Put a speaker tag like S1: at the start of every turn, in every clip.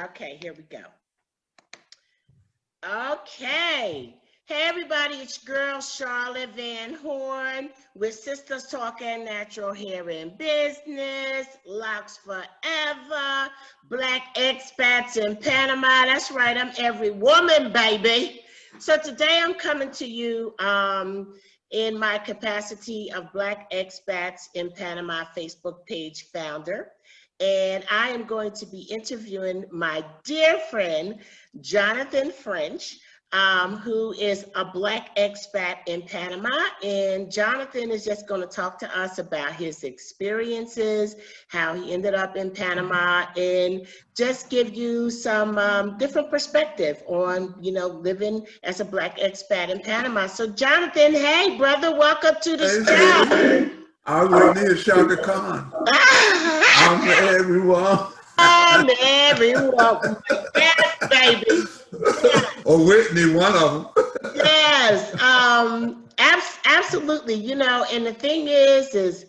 S1: Okay, here we go. Okay. Hey everybody, it's your girl Charlotte Van Horn with Sisters Talking Natural Hair and Business, Locks Forever, Black Expats in Panama. That's right, I'm every woman, baby. So today I'm coming to you in my capacity of Black Expats in Panama Facebook page founder. And I am going to be interviewing my dear friend, Jonathan French, who is a Black expat in Panama. And Jonathan is just going to talk to us about his experiences, how he ended up in Panama, and just give you some different perspective on, living as a Black expat in Panama. So Jonathan, hey, brother, welcome to the show.
S2: I'm Whitney and Shaka Khan. I'm everyone.
S1: I'm everyone. Yes, baby. Yes.
S2: Or Whitney, one of them.
S1: Yes, absolutely. And the thing is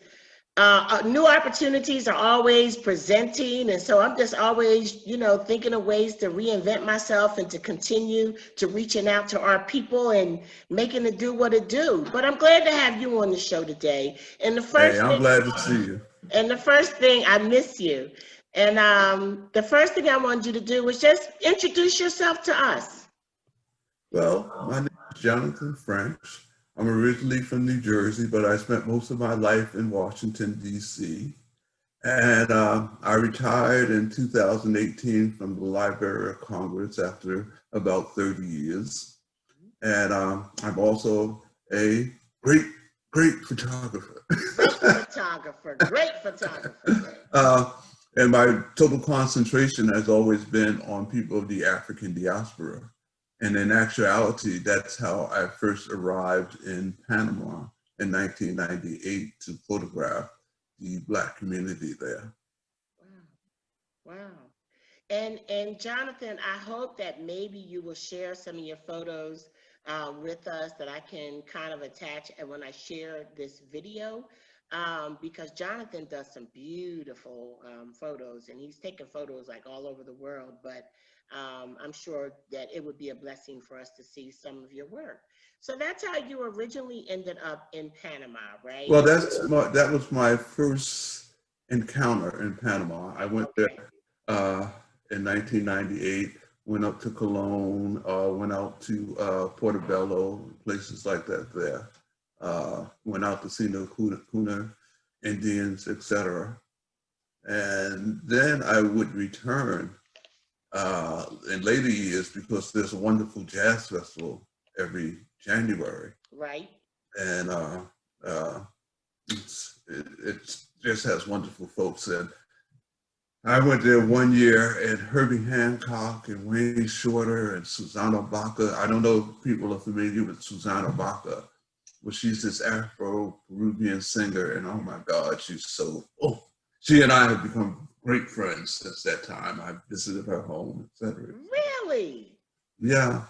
S1: new opportunities are always presenting. And so I'm just always, thinking of ways to reinvent myself and to continue to reaching out to our people and making it do what it do. But I'm glad to have you on the show today. And
S2: I'm glad to see you.
S1: And the first thing, I miss you. And the first thing I wanted you to do was just introduce yourself to us.
S2: Well, my name is Jonathan French. I'm originally from New Jersey, but I spent most of my life in Washington, D.C. And I retired in 2018 from the Library of Congress after about 30 years. And I'm also a great photographer.
S1: Great photographer.
S2: And my total concentration has always been on people of the African diaspora. And in actuality, that's how I first arrived in Panama in 1998 to photograph the Black community there.
S1: Wow. And Jonathan, I hope that maybe you will share some of your photos with us that I can kind of attach and when I share this video, because Jonathan does some beautiful photos, and he's taken photos like all over the world, but I'm sure that it would be a blessing for us to see some of your work. So that's how you originally ended up in Panama, right?
S2: Well, that was my first encounter in Panama. I went there in 1998, went up to Cologne, went out to Portobello, places like that there. Went out to see the Kuna Indians, etc. And then I would return in later years because there's a wonderful jazz festival every January.
S1: Right.
S2: And it just has wonderful folks. And I went there one year, and Herbie Hancock and Wayne Shorter and Susanna Baca. I don't know if people are familiar with Susanna Baca, but she's this Afro-Peruvian singer, and oh my God, she and I have become great friends since that time. I visited her home, etc.
S1: Really?
S2: Yeah.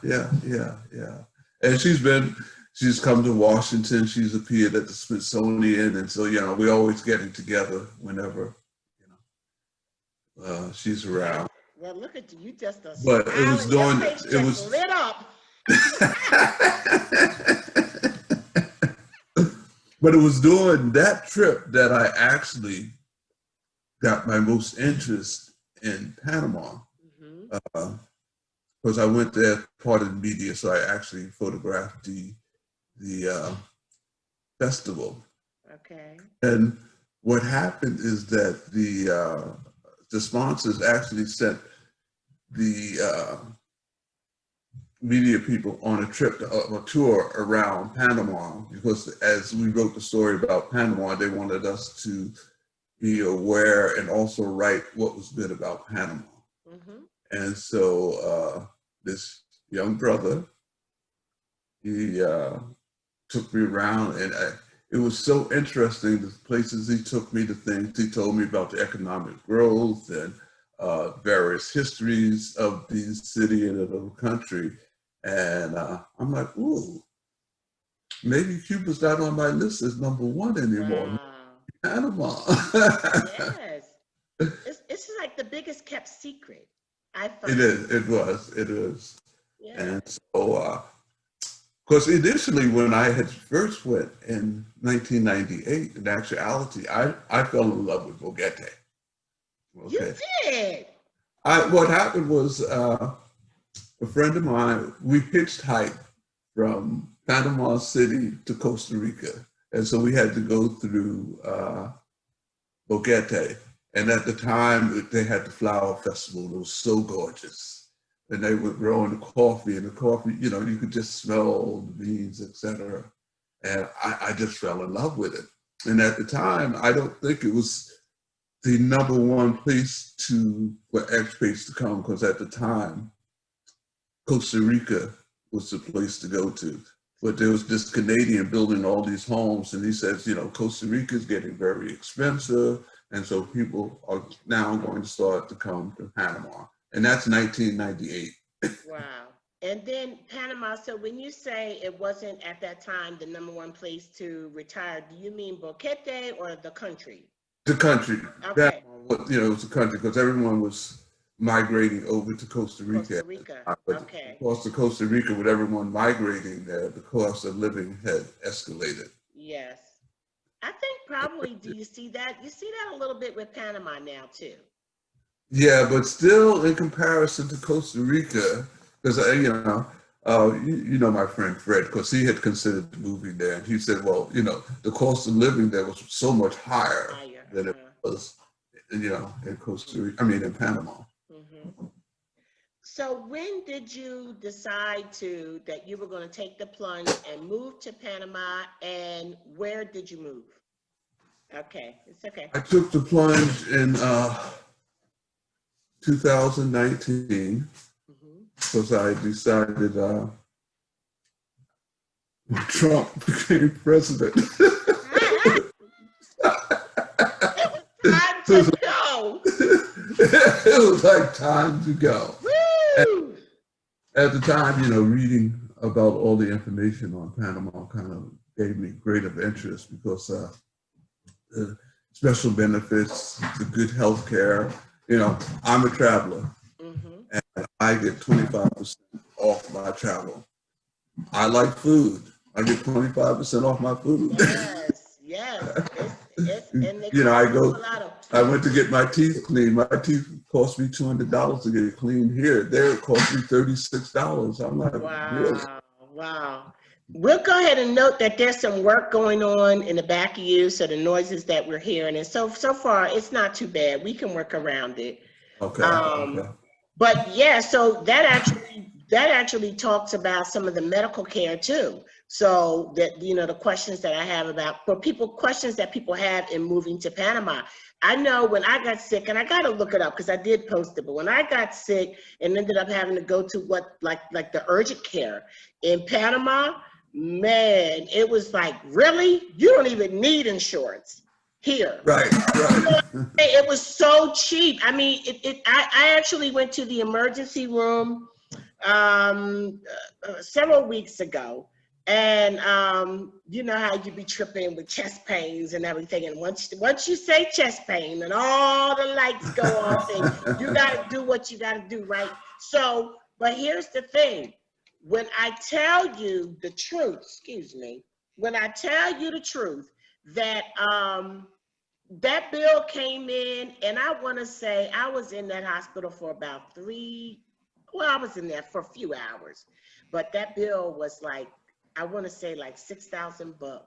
S2: And she's come to Washington. She's appeared at the Smithsonian, and so we're always getting together whenever she's around.
S1: Well, look at you just a
S2: but it was doing
S1: it was lit up.
S2: But it was during that trip that I actually got my most interest in Panama, because I went there part of the media, so I actually photographed the festival.
S1: Okay.
S2: And what happened is that the sponsors actually sent the media people on a tour around Panama, because as we wrote the story about Panama, they wanted us to be aware and also write what was good about Panama. And so this young brother, he took me around, and it was so interesting, the places he took me to, things he told me about the economic growth and various histories of the city and of the country. And I'm like, ooh, maybe Cuba's not on my list as #1 anymore.
S1: Wow.
S2: Panama.
S1: Yes. It's like the biggest kept secret. I
S2: It
S1: find
S2: is. It is.
S1: yeah.
S2: And so, because initially when I had first went in 1998, in actuality, I fell in love with Boguete.
S1: You
S2: Okay.
S1: did.
S2: What happened was a friend of mine, we hitchhiked from Panama City to Costa Rica. And so we had to go through Boguete. And at the time, they had the flower festival. It was so gorgeous. And they were growing coffee, and the coffee, you know, you could just smell the beans, etc. And I just fell in love with it. And at the time, I don't think it was the number one place for expats to come, because at the time, Costa Rica was the place to go to. But there was this Canadian building all these homes, and he says, you know, Costa Rica is getting very expensive, and so people are now going to start to come to Panama. And that's 1998.
S1: Wow. And then Panama, so when you say it wasn't at that time the number one place to retire, do you mean Boquete or the country?
S2: The country,
S1: Okay,
S2: you know, it was the country because everyone was migrating over to Costa Rica.
S1: Costa Rica.
S2: But of
S1: Okay,
S2: course, to Costa Rica, with everyone migrating there, the cost of living had escalated.
S1: yes. I think probably, do you see that? You see that a little bit with Panama now too.
S2: Yeah, but still, in comparison to Costa Rica, because you know my friend Fred, because he had considered moving there, and he said, well, you know, the cost of living there was so much higher
S1: Higher.
S2: than it was, you know, in Costa Rica. I mean, in Panama.
S1: Mm-hmm. So when did you decide that you were going to take the plunge and move to Panama, and where did you move? Okay, it's okay.
S2: I took the plunge in 2019
S1: Mm-hmm.
S2: because I decided Trump became president.
S1: Time to go.
S2: It was like time to go.
S1: Woo!
S2: At the time, you know, reading about all the information on Panama kind of gave me greater interest because the special benefits, the good health care. You know, I'm a traveler
S1: Mm-hmm.
S2: and I get 25% off my travel. I like food. I get 25% off my food.
S1: Yes, yes. It's and they
S2: You know,
S1: cost a lot of.
S2: I went to get my teeth cleaned. My teeth cost me $200 to get cleaned here. There it cost me $36. I'm like, really?
S1: Wow, wow. We'll go ahead and note that there's some work going on in the back of you, so the noises that we're hearing, and so far it's not too bad. We can work around it.
S2: Okay, okay.
S1: But yeah, so that actually talks about some of the medical care too. So that, you know, the questions that I have about questions that people have in moving to Panama. I know when I got sick, and I got to look it up because I did post it, but when I got sick and ended up having to go to like the urgent care in Panama, man, it was like, really? You don't even need insurance here.
S2: Right, right.
S1: It was so cheap. I mean, I actually went to the emergency room several weeks ago, and you know how you be tripping with chest pains and everything, and once you say chest pain, and all the lights go off, and you got to do what you got to do, right? So, but here's the thing: when I tell you the truth, excuse me, when I tell you the truth, that that bill came in, and I want to say I was in that hospital for about I was in there for a few hours, but that bill was like, I want to say like $6,000.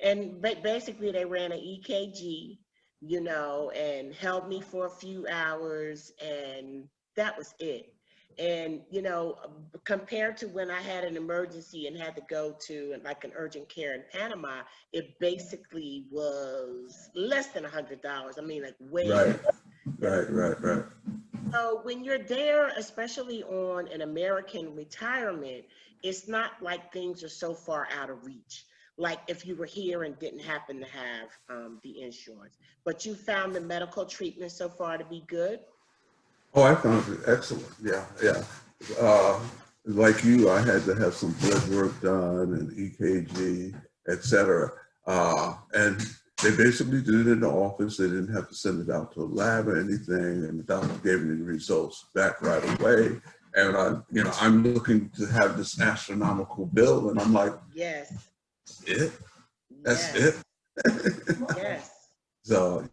S1: And basically they ran an EKG, you know, and held me for a few hours, and that was it. And, you know, compared to when I had an emergency and had to go to like an urgent care in Panama, it basically was less than $100. I mean, like way
S2: Right,
S1: less.
S2: right.
S1: So when you're there, especially on an American retirement, it's not like things are so far out of reach. Like if you were here and didn't happen to have the insurance, but you found the medical treatment so far to be good.
S2: Oh, I found it excellent. Yeah, yeah. Like you, I had to have some blood work done and EKG, etc. And they basically did it in the office. They didn't have to send it out to a lab or anything, and the doctor gave me the results back right away. And I'm looking to have this astronomical bill, and I'm like,
S1: Yes.
S2: That's
S1: Yes.
S2: it.
S1: Yes.
S2: So,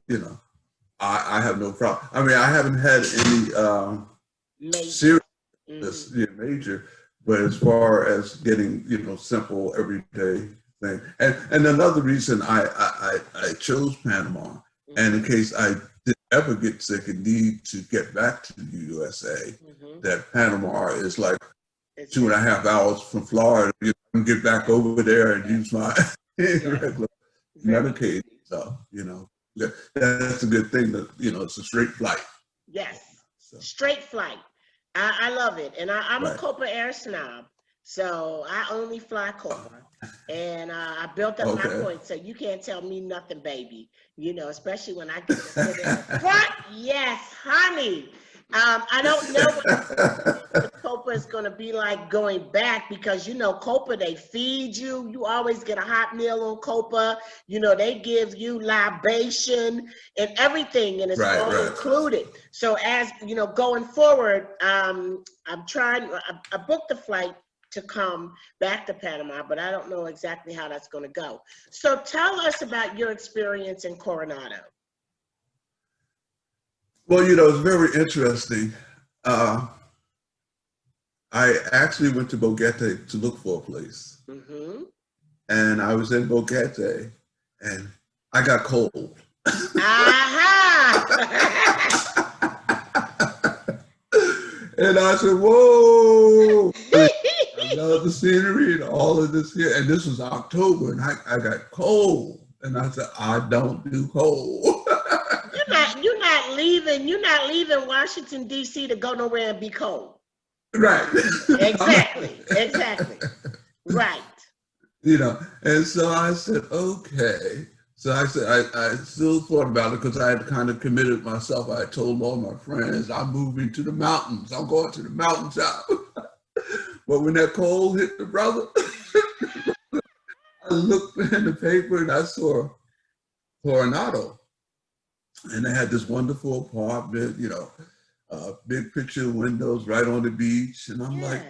S2: I have no problem. I mean, I haven't had any serious major, but as far as getting, simple everyday thing. And another reason I chose Panama, and in case I did ever get sick and need to get back to the USA, that Panama is like 2.5 hours from Florida. You can get back over there and use my regular Medicaid. So, that's a good thing that, it's a straight flight.
S1: Yes, so. Straight flight. I love it. And I'm a Copa Air snob. So I only fly Copa. And I built up my points. So you can't tell me nothing, baby. Especially when I get to sit in the front. Yes, honey. I don't know what the Copa is going to be like going back because, Copa, they feed you. You always get a hot meal on Copa. They give you libation and everything, and it's all included. So as, going forward, I booked the flight to come back to Panama, but I don't know exactly how that's going to go. So tell us about your experience in Coronado.
S2: Well, it's very interesting. I actually went to Boquete to look for a place. And I was in Boquete and I got cold. And I said, whoa, I love the scenery and all of this here. And this was October and I got cold. And I said, I don't do cold.
S1: You're not leaving Washington, D.C. to go nowhere and be cold.
S2: Right.
S1: Exactly. Right.
S2: And so I said, okay. So I said, I still thought about it because I had kind of committed myself. I told all my friends, I'm moving to the mountains. I'm going to the mountaintop. But when that cold hit the brother, I looked in the paper and I saw Coronado. And they had this wonderful apartment, big picture windows right on the beach. And I'm like,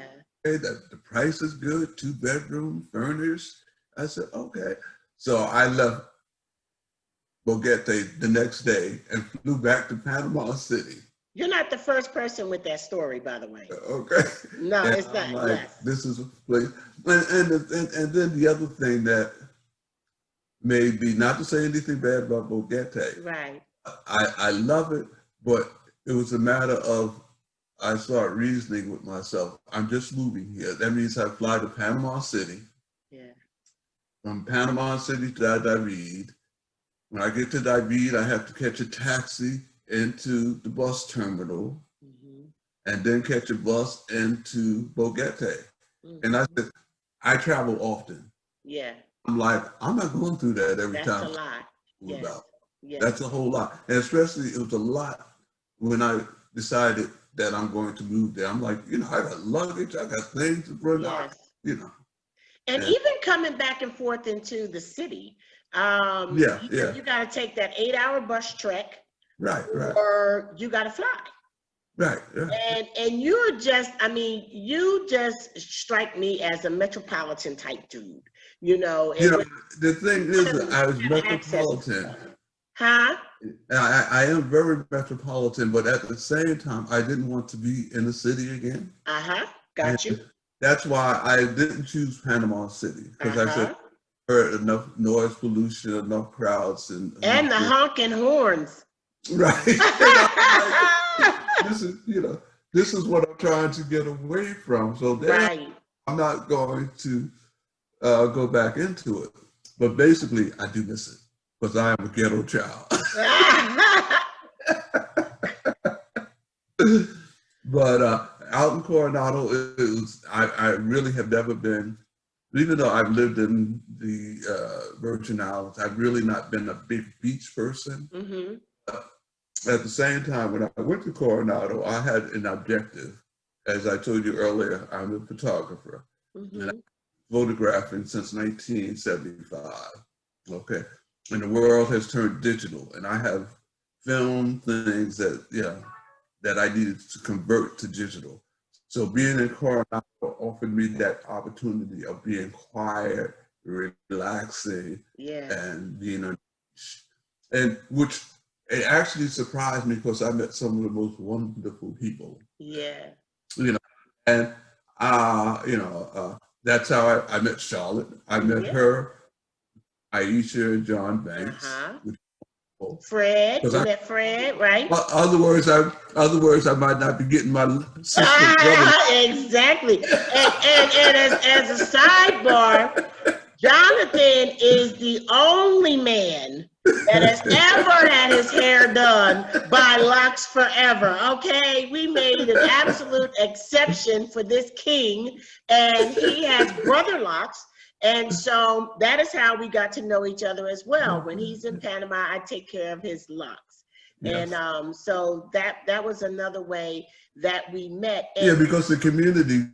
S2: hey, the price is good, 2-bedroom, furnished. I said, okay. So I left Boquete the next day and flew back to Panama City.
S1: You're not the first person with that story, by the way.
S2: Okay.
S1: No,
S2: and
S1: it's not.
S2: I'm like, this is a place. And then the other thing that may be, not to say anything bad about Boquete.
S1: Right.
S2: I love it, but it was a matter of, I started reasoning with myself, I'm just moving here. That means I fly to Panama City.
S1: Yeah.
S2: From Panama City to David. When I get to David, I have to catch a taxi into the bus terminal and then catch a bus into Boquete. And I said, I travel often.
S1: Yeah.
S2: I'm like, I'm not going through that every time.
S1: That's a lot. Yes. Yes.
S2: That's a whole lot. And especially it was a lot when I decided that I'm going to move there. I'm like, I got luggage, I got things to bring out,
S1: And even coming back and forth into the city, you got to take that 8-hour bus trek.
S2: Right.
S1: Or you got to fly.
S2: Right.
S1: And you're just, you just strike me as a metropolitan type dude,
S2: the thing is, I was metropolitan.
S1: Huh?
S2: I am very metropolitan, but at the same time, I didn't want to be in the city again.
S1: Got you.
S2: That's why I didn't choose Panama City, because I said, heard enough noise pollution, enough crowds, and
S1: the honking horns.
S2: Right. This is what I'm trying to get away from. So I'm not going to go back into it. But basically, I do miss it because I am a ghetto child. But out in Coronado, I really have never been, even though I've lived in the Virgin Islands, I've really not been a big beach person. At the same time, when I went to Coronado, I had an objective. As I told you earlier, I'm a photographer. And I've been photographing since 1975. Okay. and the world has turned digital, and I have filmed things that, you know, that I needed to convert to digital. So being in Coronado offered me that opportunity of being quiet, relaxing,
S1: Yes.
S2: and being on, and which it actually surprised me because I met some of the most wonderful people,
S1: Yeah.
S2: you know, and that's how I met Charlotte. I met
S1: Yeah.
S2: her, Aisha, and John Banks,
S1: Uh-huh.
S2: which
S1: Fred,
S2: because
S1: you
S2: I
S1: met Fred, right?
S2: other words I might not be getting my sister brother.
S1: Ah, exactly. And as a sidebar, Jonathan is the only man that has ever had his hair done by Locks Forever. Okay, we made an absolute exception for this king, and he has brother locks. And so that is how we got to know each other as well. When he's in Panama, I take care of his locks. And
S2: Yes.
S1: So that was another way that we met.
S2: Yeah,
S1: And
S2: because the community,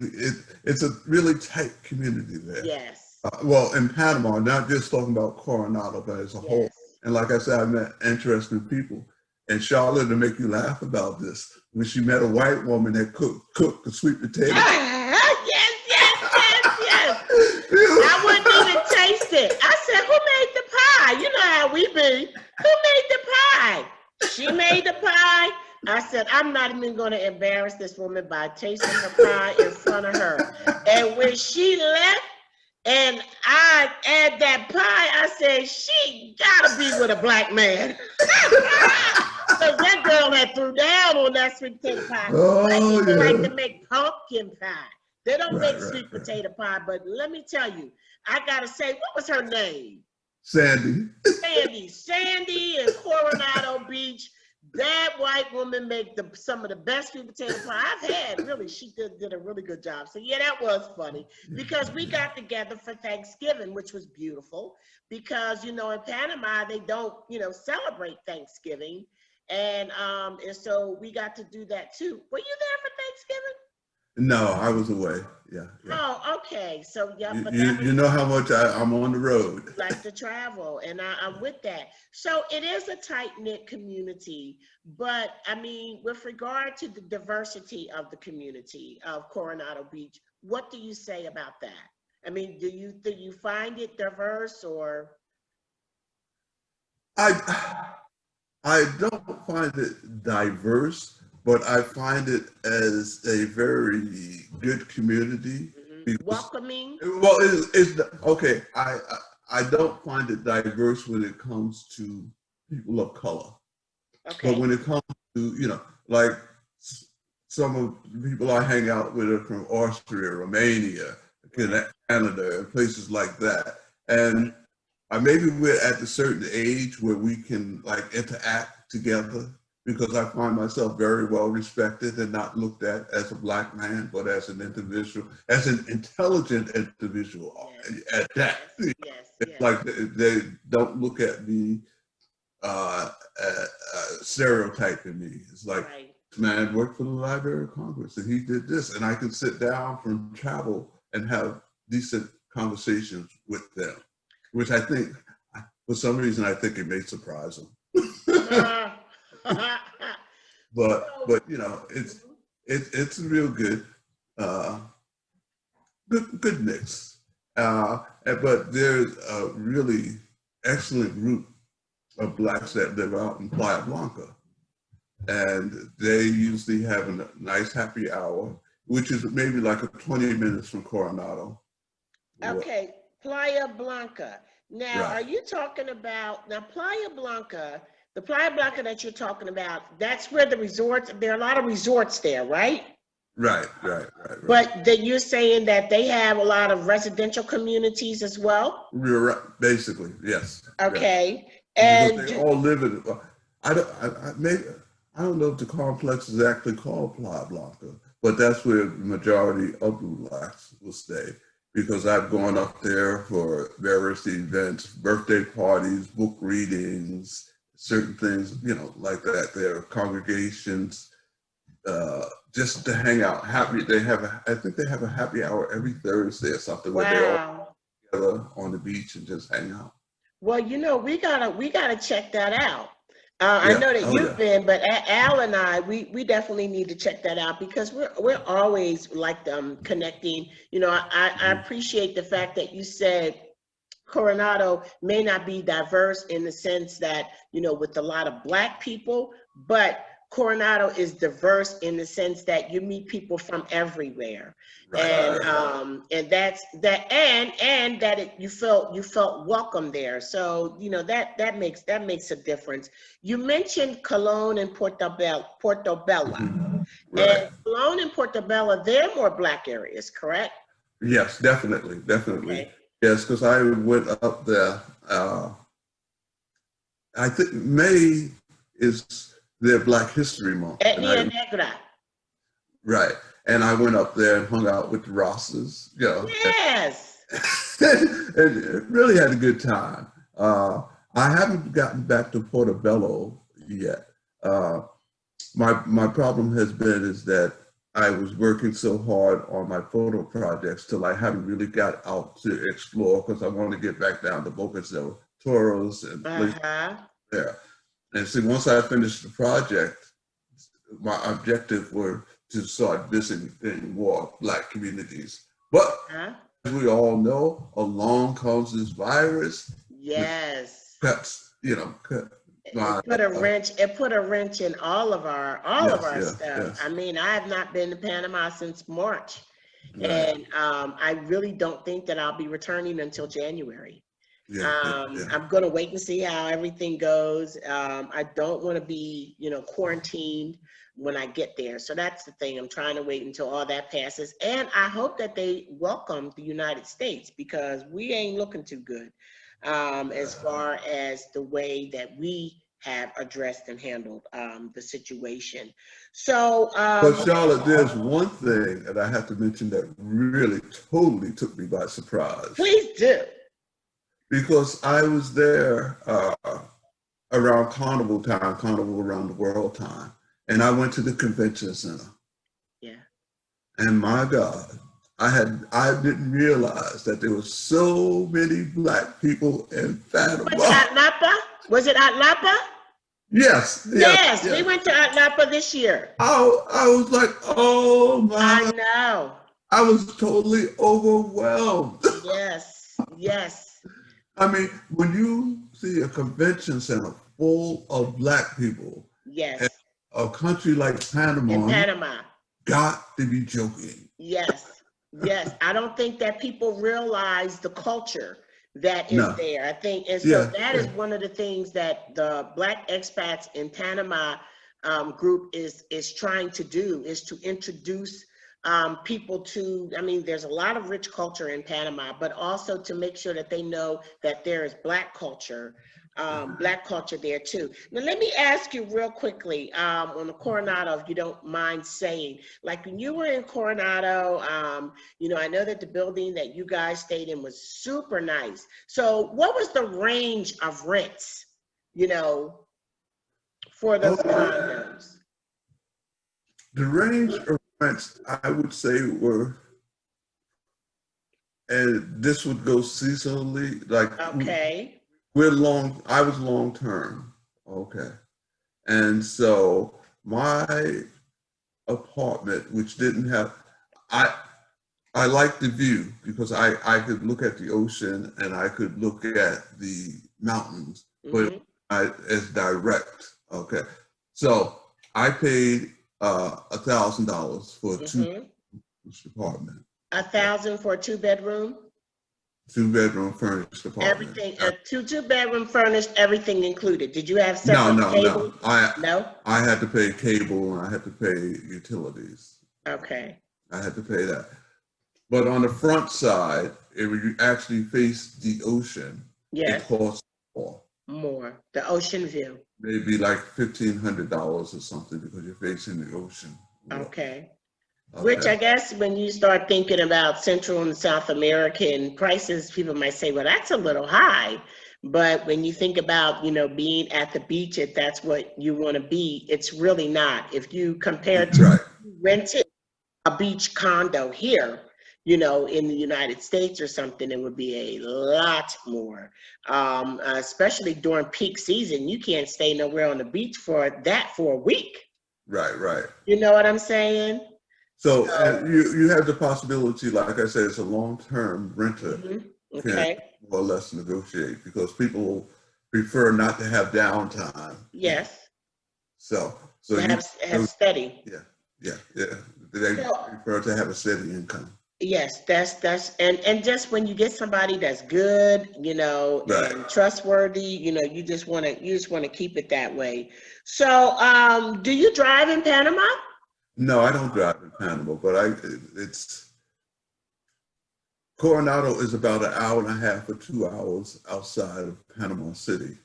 S2: it's a really tight community there.
S1: yes,
S2: Well, in Panama, not just talking about Coronado, but as a whole.
S1: yes.
S2: And like I said, I met interesting people. And Charlotte, to make you laugh about this, when she met a white woman that cooked the sweet potato.
S1: Yes, yes, yes, yes. I wouldn't even taste it. I said, who made the pie? You know how we be. Who made the pie? She made the pie. I said, I'm not even going to embarrass this woman by tasting her pie in front of her. And when she left and I had that pie, I said, she got to be with a black man. Because that girl had threw down on that sweet potato pie. White
S2: Oh,
S1: people like
S2: yeah.
S1: to make pumpkin pie. They don't make
S2: Right,
S1: sweet
S2: right.
S1: potato pie, but let me tell you, I gotta say, what was her name?
S2: Sandy.
S1: Sandy in Coronado Beach. That white woman make some of the best sweet potato pie I've had. Really, she did a really good job. So yeah, that was funny because we got together for Thanksgiving, which was beautiful. Because in Panama they don't celebrate Thanksgiving, and so we got to do that too. Were you there for Thanksgiving?
S2: No, I was away. Yeah, yeah.
S1: Oh, okay. So yeah,
S2: You,
S1: but
S2: you,
S1: that was
S2: you know how much I'm on the road.
S1: like to travel, and I'm with that. So it is a tight-knit community, but I mean, with regard to the diversity of the community of Coronado Beach, what do you say about that? I mean, do you find it diverse or?
S2: I I don't find it diverse, but I find it as a very good community because,
S1: Welcoming?
S2: well, it's okay. I don't find it diverse when it comes to people of color, but
S1: Okay.
S2: when it comes to like some of the people I hang out with are from Austria, Romania, Canada, and places like that, and maybe we're at a certain age where we can like interact together because I find myself very well respected and not looked at as a black man, but as an individual, as an intelligent individual
S1: Yes.
S2: at that.
S1: Yes. Yes.
S2: It's
S1: Yes.
S2: like they don't look at me uh, stereotyping me. It's like,
S1: Right.
S2: this man worked for the Library of Congress and he did this, and I can sit down from travel and have decent conversations with them, which I think, for some reason, I think it may surprise them.
S1: Uh,
S2: but
S1: so,
S2: it's real good, uh, good mix. But there's a really excellent group of blacks that live out in Playa Blanca, and they usually have a nice happy hour, which is maybe like 20 minutes from Coronado.
S1: okay, Playa Blanca. Now,
S2: Right,
S1: are you talking about Playa Blanca? The Playa Blanca that you're talking about, that's where the resorts, there are a lot of resorts there, right?
S2: right.
S1: But that you're saying that they have a lot of residential communities as well?
S2: We're right, basically, yes, yes.
S1: Okay.
S2: Because
S1: And
S2: they all live in. I don't know if the complex is actually called Playa Blanca, but that's where the majority of the blacks will stay. Because I've gone up there for various events, birthday parties, book readings, certain things, like that. There are congregations just to hang out. I think they have a happy hour every Thursday or something where they all
S1: wow.
S2: together on the beach and just hang out.
S1: Well, we gotta check that out. I
S2: Yeah.
S1: know that
S2: Oh
S1: you've
S2: yeah.
S1: been, but Al and I, we definitely need to check that out because we're always like connecting. I
S2: Mhm.
S1: appreciate the fact that you said Coronado may not be diverse in the sense that, with a lot of Black people, but Coronado is diverse in the sense that you meet people from everywhere.
S2: Right.
S1: And
S2: Right.
S1: and that's that and that you felt welcome there. So, that makes a difference. You mentioned Cologne and Portobello.
S2: Right.
S1: And Cologne and Portobello, they're more Black areas, correct?
S2: Yes, definitely, definitely.
S1: Okay.
S2: Yes, because I went up there. I think May is their Black History Month, and
S1: Etnia Negra.
S2: right, and I went up there and hung out with the Rosses,
S1: Yes.
S2: and really had a good time. I haven't gotten back to Portobello yet. Uh, my problem has been is that I was working so hard on my photo projects till I haven't really got out to explore because I want to get back down to Bocas del Toros and places
S1: Uh-huh.
S2: there. And see, once I finished the project, my objective were to start visiting more Black communities. But
S1: Huh?
S2: as we all know, along comes this virus, which
S1: Yes.
S2: cuts, cut my,
S1: It put a wrench in all of
S2: yes,
S1: our
S2: yes,
S1: stuff. I
S2: yes,
S1: mean, I have not been to Panama since March,
S2: right,
S1: and I really don't think that I'll be returning until January.
S2: yeah, yeah, yeah,
S1: I'm gonna wait and see how everything goes. I don't want to be, quarantined when I get there. So that's the thing. I'm trying to wait until all that passes, and I hope that they welcome the United States because we ain't looking too good, as far as the way that we have addressed and handled the situation. So,
S2: But Charlotte, there's one thing that I have to mention that really totally took me by surprise
S1: please do.
S2: because I was there around Carnival time, Carnival around the world time, and I went to the convention center.
S1: Yeah.
S2: And my God, I didn't realize that there were so many Black people in
S1: You went to
S2: Panama.
S1: Atlapa? Was it Atlapa?
S2: Yes, yes,
S1: Yes, we
S2: yes.
S1: went to Atlapa this year.
S2: I was like, oh
S1: I
S2: my,
S1: know.
S2: I was totally overwhelmed.
S1: Yes, yes,
S2: I mean, when you see a convention center full of Black people in
S1: yes.
S2: a country like
S1: In
S2: Panama, you
S1: Panama.
S2: got to be joking.
S1: Yes, yes. I don't think that people realize the culture that is
S2: No,
S1: there. I think, and so
S2: yeah,
S1: that is
S2: yeah.
S1: one of the things that the Black expats in Panama group is trying to do is to introduce people to. I mean, there's a lot of rich culture in Panama, but also to make sure that they know that there is Black culture there too. Now, let me ask you real quickly on the Coronado, if you don't mind saying, like when you were in Coronado, I know that the building that you guys stayed in was super nice. So what was the range of rents, you know, for those
S2: Oh,
S1: condos?
S2: the range of rents, I would say, were, and this would go seasonally, like
S1: Okay.
S2: I was long term. Okay. And so my apartment, which didn't have, I, I liked the view because I could look at the ocean and I could look at the mountains, but
S1: Mm-hmm.
S2: as direct. Okay. So I paid $1,000 for a
S1: Mm-hmm.
S2: apartment.
S1: A thousand for a two-bedroom?
S2: Two-bedroom furnished apartment.
S1: Everything, a two-bedroom furnished, everything included. Did you have
S2: No,
S1: separate
S2: no, no.
S1: cable? No?
S2: I had to pay cable and I had to pay utilities.
S1: Okay.
S2: I had to pay that. But on the front side, if you actually face the ocean, it
S1: Yes.
S2: costs more.
S1: More. The ocean view.
S2: Maybe like $1,500 or something because you're facing the ocean.
S1: Okay. Which
S2: Okay.
S1: I guess when you start thinking about Central and South American prices, people might say, well, that's a little high. But when you think about, being at the beach, if that's what you want to be, it's really not. If you compare to
S2: Right.
S1: renting a beach condo here, in the United States or something, it would be a lot more. Especially during peak season, you can't stay nowhere on the beach for a week.
S2: Right.
S1: You know what I'm saying?
S2: So you have the possibility, like I said, it's a long-term renter.
S1: Okay.
S2: Can more or less negotiate because people prefer not to have downtime.
S1: Yes.
S2: So
S1: Have steady.
S2: Yeah. They prefer to have a steady income.
S1: Yes, that's and just when you get somebody that's good,
S2: Right.
S1: and trustworthy, you just want to keep it that way. So, do you drive in Panama?
S2: No, I don't drive in Panama, but it's Coronado is about an hour and a half or 2 hours outside of Panama City,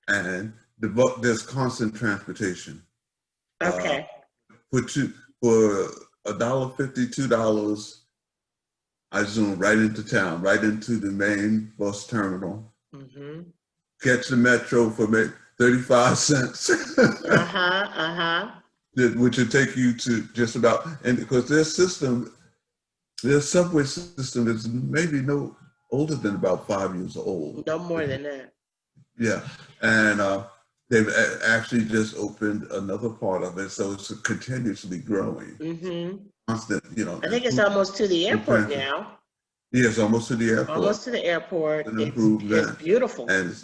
S2: and there's constant transportation.
S1: Okay.
S2: For $1.50, $2, I zoom right into town, right into the main bus terminal. Catch the metro for 35 cents. Which would take you to just about, and because their subway system is maybe no older than about 5 years old.
S1: No more than that.
S2: Yeah, and they've actually just opened another part of it, so it's continuously growing. Constant,
S1: I think it's almost to the airport now.
S2: Yeah, it's almost to the airport.
S1: Almost to the airport. It's beautiful.
S2: And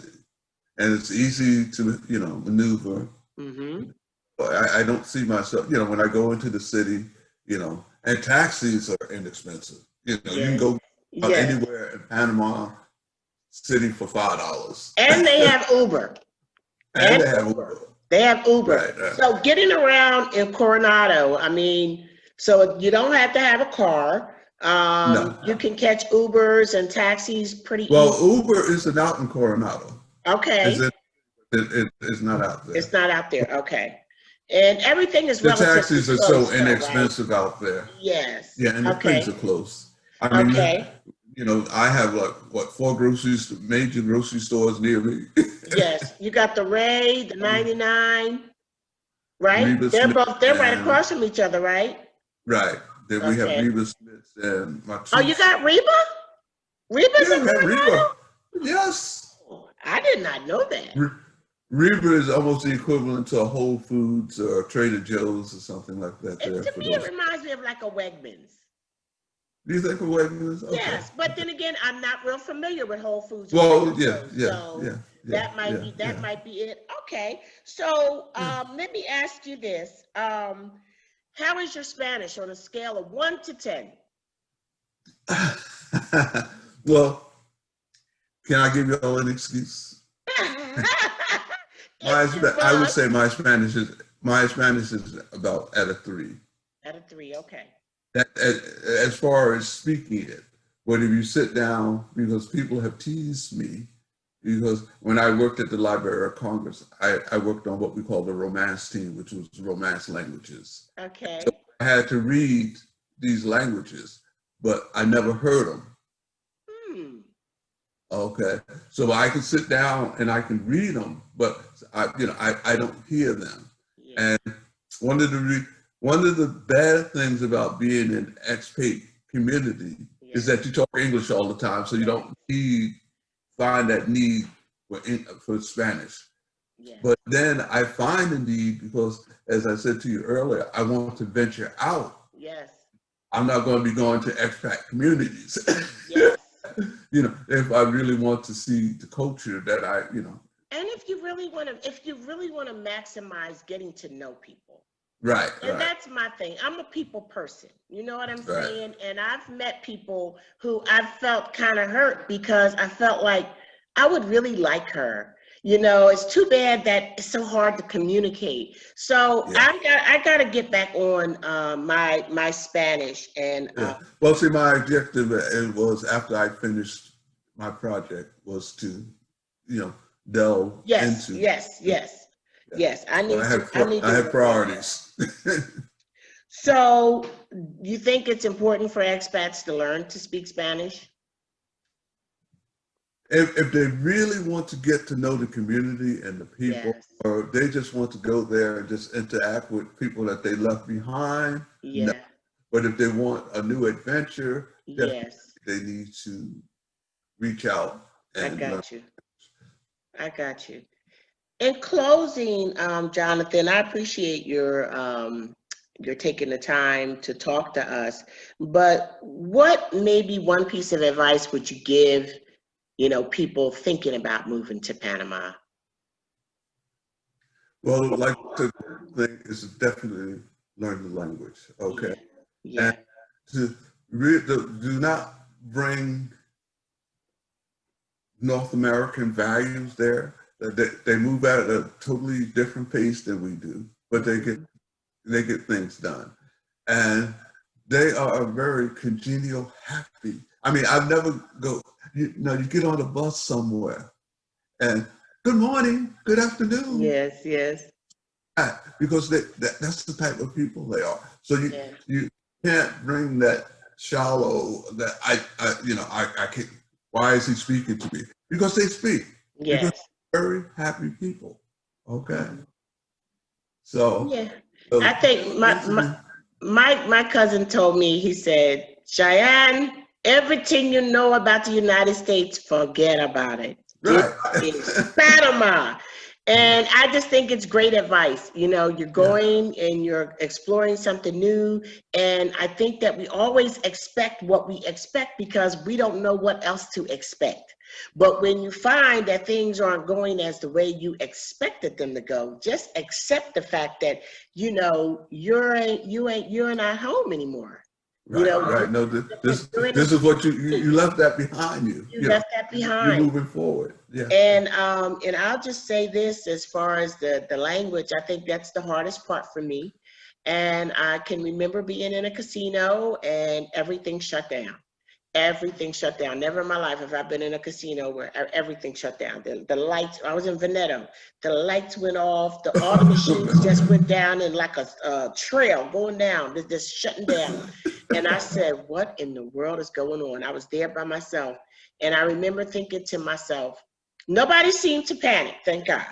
S2: it's easy to, maneuver. I don't see myself, when I go into the city, and taxis are inexpensive. You can go anywhere in Panama City for $5.
S1: And they have Uber.
S2: And they have Uber.
S1: They have Uber.
S2: Right.
S1: So getting around in Coronado, so you don't have to have a car.
S2: No.
S1: You can catch Ubers and taxis pretty easy.
S2: Well, Uber isn't out in Coronado.
S1: Okay.
S2: It's not out there.
S1: It's not out there. Okay. And everything is
S2: the
S1: relatively
S2: taxis are
S1: close,
S2: so inexpensive out there.
S1: Yes.
S2: Yeah, and the things are close.
S1: Okay.
S2: I have 4 major grocery stores near me.
S1: Yes, you got the Ray, the 99, right?
S2: Reba
S1: They're
S2: Smith
S1: right across from each other, right?
S2: Right. Then we have Reba Smith and Matisse.
S1: Oh, you got Reba? Reba's in Colorado?
S2: Yes.
S1: Oh, I did not know that.
S2: Reba is almost the equivalent to a Whole Foods or Trader Joe's or something like that.
S1: To me, it reminds me of like a Wegmans.
S2: Do you think of Wegmans? Okay.
S1: Yes, but then again, I'm not real familiar with Whole Foods.
S2: Well,
S1: That might be it. Okay, so let me ask you this: how is your Spanish on a scale of 1 to 10?
S2: Well, can I give you all an excuse? I would say my Spanish is about at a 3.
S1: At a 3, okay.
S2: As far as speaking it, but if you sit down, because people have teased me, because when I worked at the Library of Congress, I worked on what we call the Romance team, which was Romance languages.
S1: Okay.
S2: So I had to read these languages, but I never heard them. Okay, so I can sit down and I can read them, but I don't hear them. Yeah. And one of the bad things about being in expat community is that you talk English all the time, so you don't find that need for Spanish. Yeah. But then I find a need because, as I said to you earlier, I want to venture out.
S1: Yes.
S2: I'm not going to be going to expat communities.
S1: Yes.
S2: If I really want to see the culture that
S1: And if you really want to maximize getting to know people.
S2: Right.
S1: And that's my thing. I'm a people person. You know what I'm saying? And I've met people who I felt kind of hurt because I felt like I would really like her. It's too bad that it's so hard to communicate. So I got to get back on my Spanish. And
S2: well, see, my objective was after I finished my project was to, delve into.
S1: Yes.
S2: I have priorities.
S1: So, you think it's important for expats to learn to speak Spanish?
S2: If they really want to get to know the community and the people, or they just want to go there and just interact with people that they left behind, no. But if they want a new adventure,
S1: Yes,
S2: they need to reach out
S1: I
S2: and
S1: got you. I got you. In closing, Jonathan, I appreciate your taking the time to talk to us. But what maybe one piece of advice would you give, people thinking about moving to Panama?
S2: well, like the thing is to definitely learn the language, okay?
S1: Yeah,
S2: And
S1: yeah,
S2: do not bring North American values there. They move at a totally different pace than we do, but they get things done, and they are a very congenial, happy. I mean, I've never go. You get on a bus somewhere, and good morning, good afternoon,
S1: yes, yes,
S2: because that's the type of people they are. So
S1: yeah,
S2: you can't bring that shallow that I can't. Why is he speaking to me? Because they speak. Because
S1: yes,
S2: they're very happy people. Okay. So,
S1: yeah. I
S2: so
S1: think my cousin told me, he said, Cheyenne, everything you know about the United States, forget about it. This
S2: right.
S1: is Panama. And I just think it's great advice. You're
S2: Yeah.
S1: going and you're exploring something new. And I think that we always expect what we expect because we don't know what else to expect. But when you find that things aren't going as the way you expected them to go, just accept the fact that, you're not home anymore.
S2: Right. Right. No, this is what you left that behind you.
S1: You left that
S2: You're
S1: behind.
S2: moving forward. Yeah.
S1: And I'll just say this, as far as the language, I think that's the hardest part for me. And I can remember being in a casino and everything shut down. Everything shut down. Never in my life have I been in a casino where everything shut down. The lights, I was in Veneto. The lights went off. All the machines just went down in like a trail going down, just shutting down. And I said, what in the world is going on? I was there by myself. And I remember thinking to myself, nobody seemed to panic, thank God.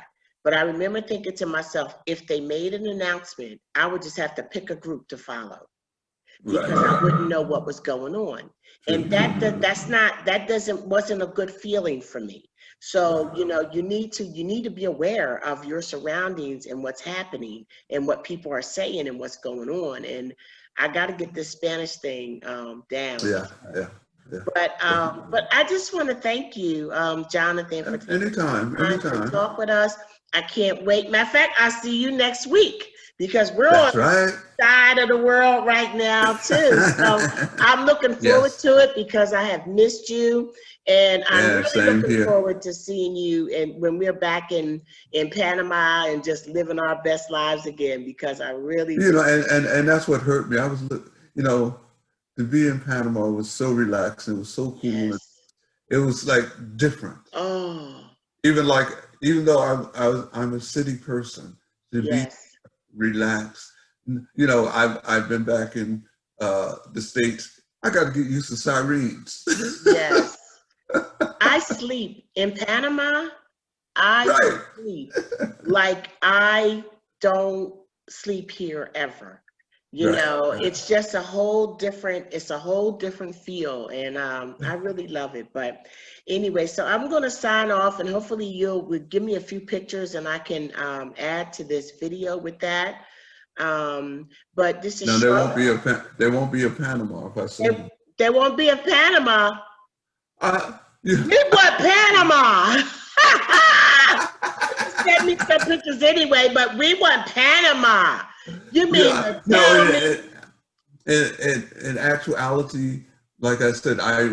S1: But I remember thinking to myself, if they made an announcement, I would just have to pick a group to follow because I wouldn't know what was going on. And wasn't a good feeling for me. So, you need to be aware of your surroundings and what's happening and what people are saying and what's going on. And I got to get this Spanish thing down.
S2: Yeah. Yeah. Yeah.
S1: But I just want to thank you, Jonathan, for taking
S2: Anytime.
S1: time to
S2: Anytime.
S1: talk with us. I can't wait. Matter of fact, I'll see you next week because we're on
S2: That's right.
S1: the side of the world right now too. So I'm looking forward
S2: Yes.
S1: to it because I have missed you, and I'm
S2: Yeah.
S1: really
S2: Same
S1: looking
S2: here.
S1: forward to seeing you and when we're back in Panama and just living our best lives again because I really
S2: And that's what hurt me. To be in Panama was so relaxing. It was so cool.
S1: yes.
S2: It was like different.
S1: Oh,
S2: Even though I'm a city person, to be
S1: yes.
S2: relaxed. I've been back in the States. I got to get used to sirens.
S1: Yes. I sleep in Panama. I
S2: Right.
S1: sleep like I don't sleep here ever.
S2: Right.
S1: It's just it's a whole different feel. And I really love it. But anyway, so I'm going to sign off and hopefully would give me a few pictures and I can add to this video with that. But this is
S2: No, there won't be a Panama if I send you.
S1: there won't be a Panama.
S2: Yeah.
S1: We want Panama. Send me some pictures anyway, but we want Panama. You mean to tell me?
S2: In actuality, like I said, I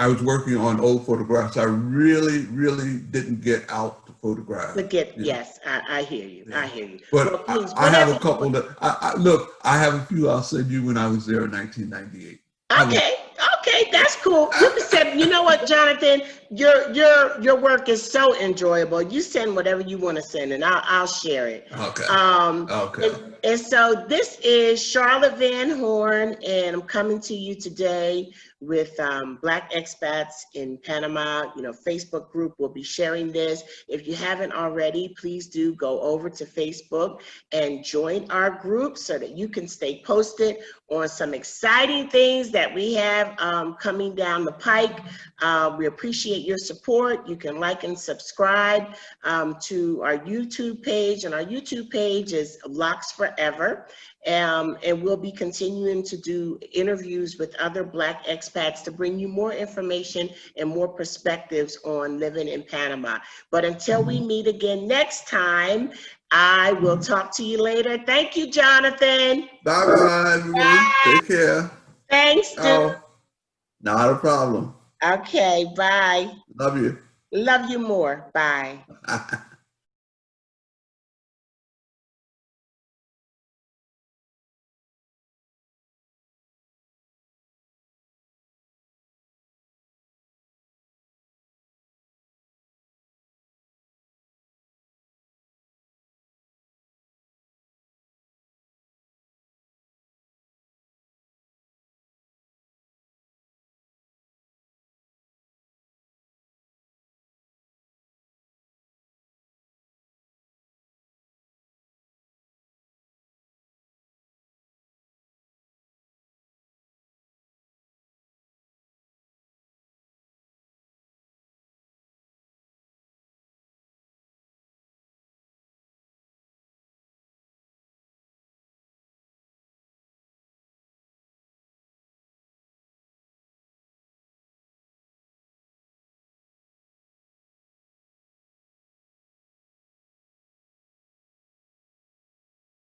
S2: was working on old photographs. I really, really didn't get out to photograph.
S1: Yes, I hear you. Yeah. I hear you.
S2: But
S1: well, please,
S2: I have a couple I have a few I'll send you when I was there in 1998.
S1: Okay, that's cool. You can send. You know what, Jonathan, your work is so enjoyable. You send whatever you want to send, and I'll share it.
S2: Okay.
S1: Okay. And so this is Charlotte Van Horn, and I'm coming to you today with Black expats in Panama. You know, Facebook group will be sharing this. If you haven't already, please do go over to Facebook and join our group so that you can stay posted on some exciting things that we have coming down the pike. We appreciate your support. You can like and subscribe to our YouTube page, and our YouTube page is Locks Forever. And we'll be continuing to do interviews with other Black expats to bring you more information and more perspectives on living in Panama. But until we meet again next time, I will talk to you later. Thank you, Jonathan.
S2: Bye-bye, everyone.
S1: Bye.
S2: Take care.
S1: Thanks, dude.
S2: Oh, not a problem.
S1: Okay, bye.
S2: Love you.
S1: Love you more. Bye.